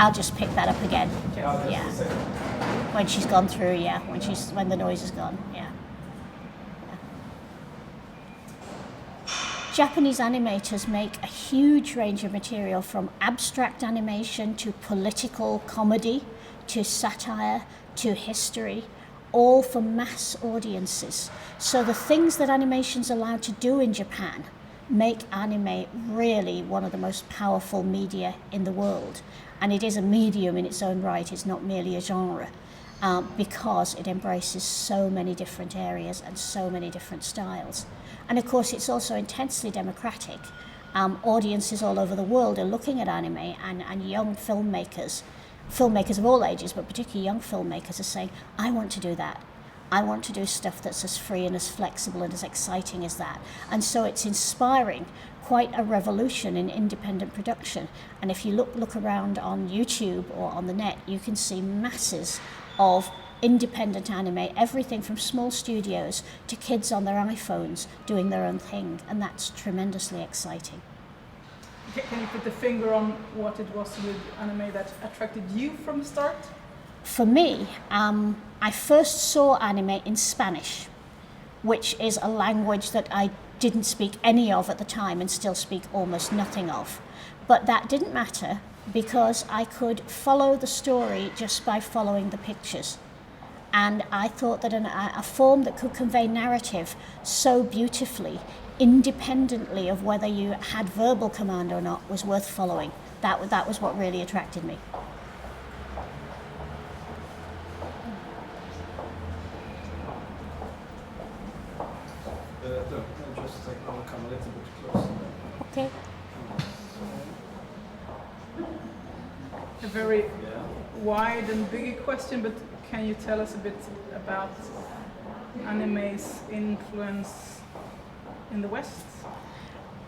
I'll just pick that up again. Yeah. When she's gone through, when the noise is gone, Japanese animators make a huge range of material, from abstract animation to political comedy to satire to history, all for mass audiences. So the things that animation's allowed to do in Japan make anime really one of the most powerful media in the world. And it is a medium in its own right, it's not merely a genre, because it embraces so many different areas and so many different styles. And of course, it's also intensely democratic. Audiences all over the world are looking at anime, and young filmmakers of all ages, but particularly young filmmakers, are saying, I want to do that. I want to do stuff that's as free and as flexible and as exciting as that. And so it's inspiring quite a revolution in independent production. And if you look around on YouTube or on the net, you can see masses of independent anime, everything from small studios to kids on their iPhones doing their own thing, and that's tremendously exciting. Can you put the finger on what it was with anime that attracted you from the start? For me, I first saw anime in Spanish, which is a language that I didn't speak any of at the time and still speak almost nothing of. But that didn't matter, because I could follow the story just by following the pictures. And I thought that a form that could convey narrative so beautifully, independently of whether you had verbal command or not, was worth following. That was what really attracted me. Just I'll come a little bit closer. Okay. A very wide and big question, but can you tell us a bit about anime's influence in the West?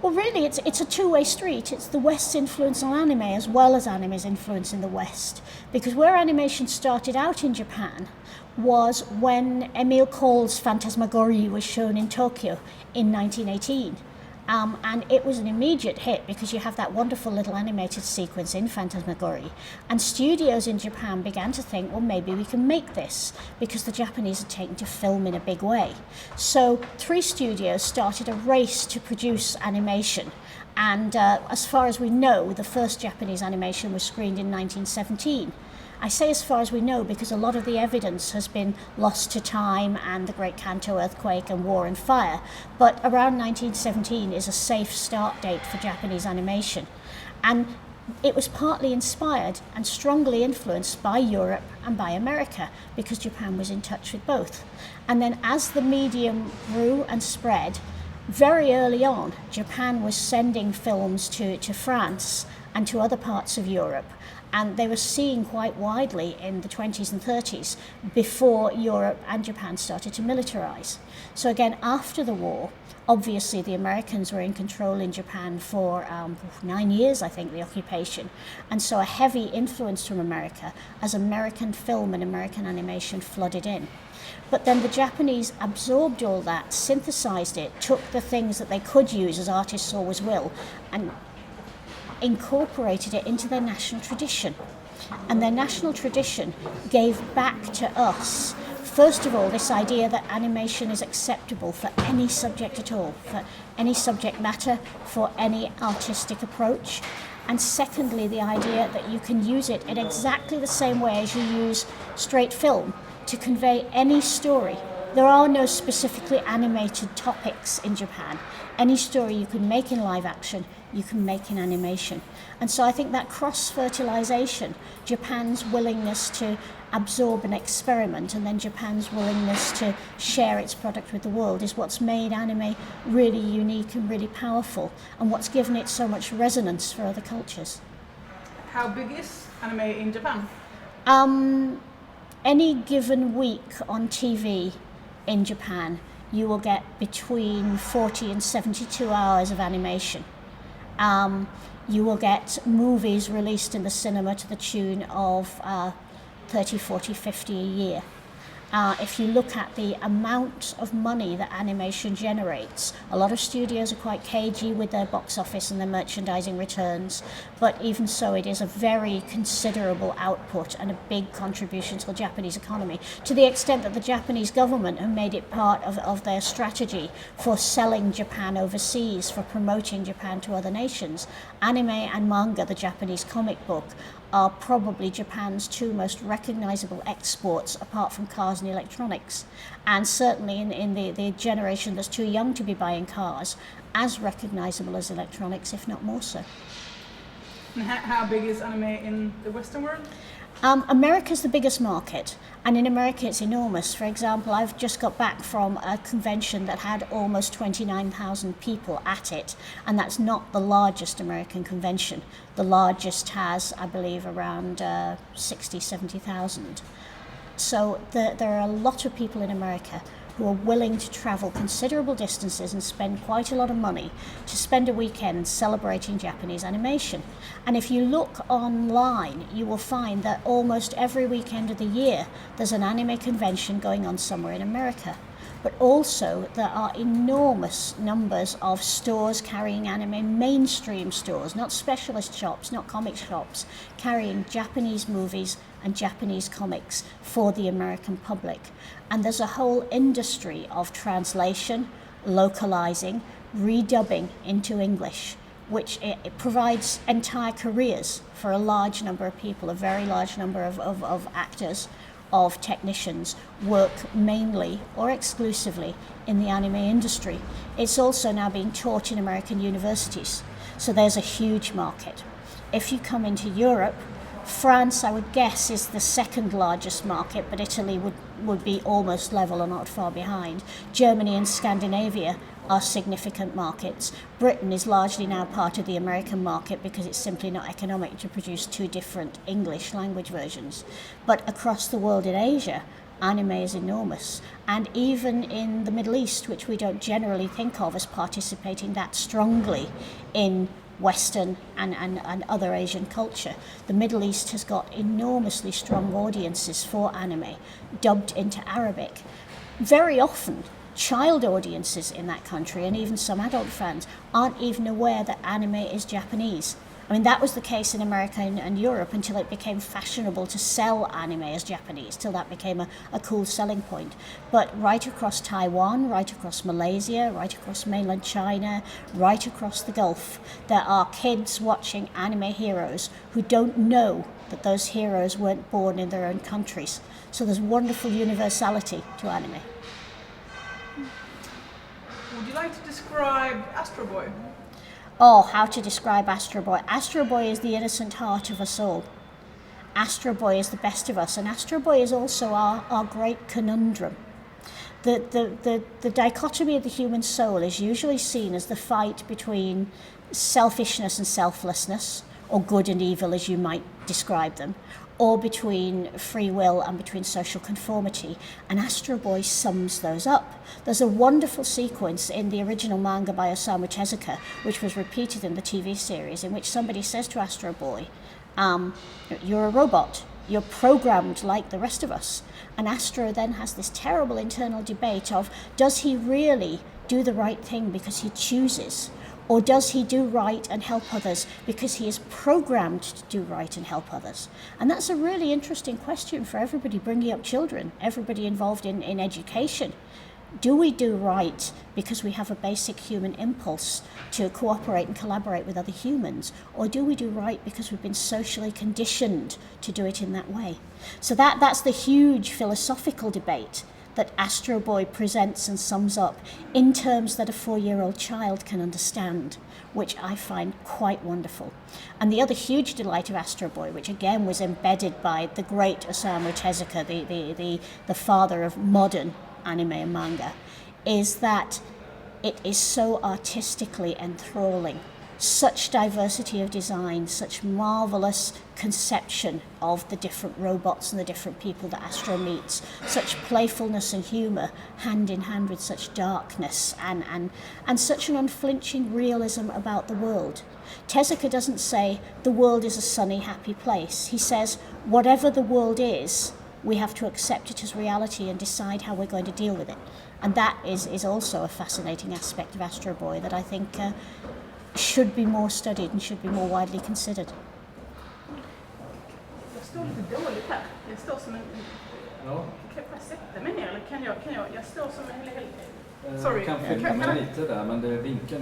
Well, really, it's a two-way street. It's the West's influence on anime as well as anime's influence in the West. Because where animation started out in Japan was when Emile Cole's Phantasmagorie was shown in Tokyo in 1918. And it was an immediate hit because you have that wonderful little animated sequence in Phantasmagorie. And studios in Japan began to think, well, maybe we can make this, because the Japanese had taken to film in a big way. So 3 studios started a race to produce animation. And as far as we know, the first Japanese animation was screened in 1917. I say as far as we know because a lot of the evidence has been lost to time and the Great Kanto earthquake and War and Fire, but around 1917 is a safe start date for Japanese animation. And it was partly inspired and strongly influenced by Europe and by America, because Japan was in touch with both. And then as the medium grew and spread, very early on, Japan was sending films to France and to other parts of Europe. And they were seen quite widely in the 20s and 30s before Europe and Japan started to militarize. So again, after the war, obviously the Americans were in control in Japan for 9 years, I think, the occupation. And so a heavy influence from America as American film and American animation flooded in. But then the Japanese absorbed all that, synthesized it, took the things that they could use as artists always will, and incorporated it into their national tradition. And their national tradition gave back to us, first of all, this idea that animation is acceptable for any subject at all, for any subject matter, for any artistic approach. And secondly, the idea that you can use it in exactly the same way as you use straight film to convey any story. There are no specifically animated topics in Japan. Any story you can make in live action, you can make in animation. And so I think that cross-fertilization, Japan's willingness to absorb and experiment, and then Japan's willingness to share its product with the world, is what's made anime really unique and really powerful, and what's given it so much resonance for other cultures. How big is anime in Japan? Any given week on TV in Japan, you will get between 40 and 72 hours of animation. You will get movies released in the cinema to the tune of 30, 40, 50 a year. If you look at the amount of money that animation generates, a lot of studios are quite cagey with their box office and their merchandising returns, but even so, it is a very considerable output and a big contribution to the Japanese economy, to the extent that the Japanese government have made it part of their strategy for selling Japan overseas, for promoting Japan to other nations. Anime and manga, the Japanese comic book, are probably Japan's two most recognizable exports apart from cars and electronics. And certainly in the generation that's too young to be buying cars, as recognizable as electronics, if not more so. And how big is anime in the Western world? America's the biggest market, and in America it's enormous. For example, I've just got back from a convention that had almost 29,000 people at it, and that's not the largest American convention. The largest has, I believe, around 60, 70,000. So there are a lot of people in America who are willing to travel considerable distances and spend quite a lot of money to spend a weekend celebrating Japanese animation. And if you look online, you will find that almost every weekend of the year there's an anime convention going on somewhere in America. But also there are enormous numbers of stores carrying anime, mainstream stores, not specialist shops, not comic shops, carrying Japanese movies and Japanese comics for the American public. And there's a whole industry of translation, localizing, redubbing into English, which it provides entire careers for a large number of people, a very large number of actors, of technicians, work mainly or exclusively in the anime industry. It's also now being taught in American universities, so there's a huge market. If you come into Europe, France, I would guess, is the second largest market, but Italy would be almost level or not far behind. Germany and Scandinavia are significant markets. Britain is largely now part of the American market because it's simply not economic to produce two different English language versions. But across the world in Asia, anime is enormous. And even in the Middle East, which we don't generally think of as participating that strongly in Western and other Asian culture, the Middle East has got enormously strong audiences for anime, dubbed into Arabic. Very often, child audiences in that country, and even some adult fans, aren't even aware that anime is Japanese. I mean, that was the case in America and Europe until it became fashionable to sell anime as Japanese, till that became a cool selling point. But right across Taiwan, right across Malaysia, right across mainland China, right across the Gulf, there are kids watching anime heroes who don't know that those heroes weren't born in their own countries. So there's wonderful universality to anime. Would you like to describe Astro Boy? Oh, how to describe Astro Boy. Astro Boy is the innocent heart of us all. Astro Boy is the best of us, and Astro Boy is also our great conundrum. The dichotomy of the human soul is usually seen as the fight between selfishness and selflessness, or good and evil as you might describe them, or between free will and between social conformity, and Astro Boy sums those up. There's a wonderful sequence in the original manga by Osamu Tezuka, which was repeated in the TV series, in which somebody says to Astro Boy, you're a robot, you're programmed like the rest of us. And Astro then has this terrible internal debate of, does he really do the right thing because he chooses? Or does he do right and help others because he is programmed to do right and help others? And that's a really interesting question for everybody bringing up children, everybody involved in education. Do we do right because we have a basic human impulse to cooperate and collaborate with other humans? Or do we do right because we've been socially conditioned to do it in that way? So that's the huge philosophical debate that Astro Boy presents and sums up in terms that a 4-year-old child can understand, which I find quite wonderful. And the other huge delight of Astro Boy, which again was embedded by the great Osamu Tezuka, the father of modern anime and manga, is that it is so artistically enthralling. Such diversity of design, such marvelous conception of the different robots and the different people that Astro meets, such playfulness and humour hand in hand with such darkness and such an unflinching realism about the world. Tezuka doesn't say the world is a sunny, happy place. He says whatever the world is, we have to accept it as reality and decide how we're going to deal with it. And that is also a fascinating aspect of Astro Boy that I think should be more studied and should be more widely considered. Jag står lite dåligt här. Jag står som en... Ja. Kan jag sätta mig ner eller kan jag? Jag står som en hel... Sorry. Kan flytta mig lite där, men det vinkeln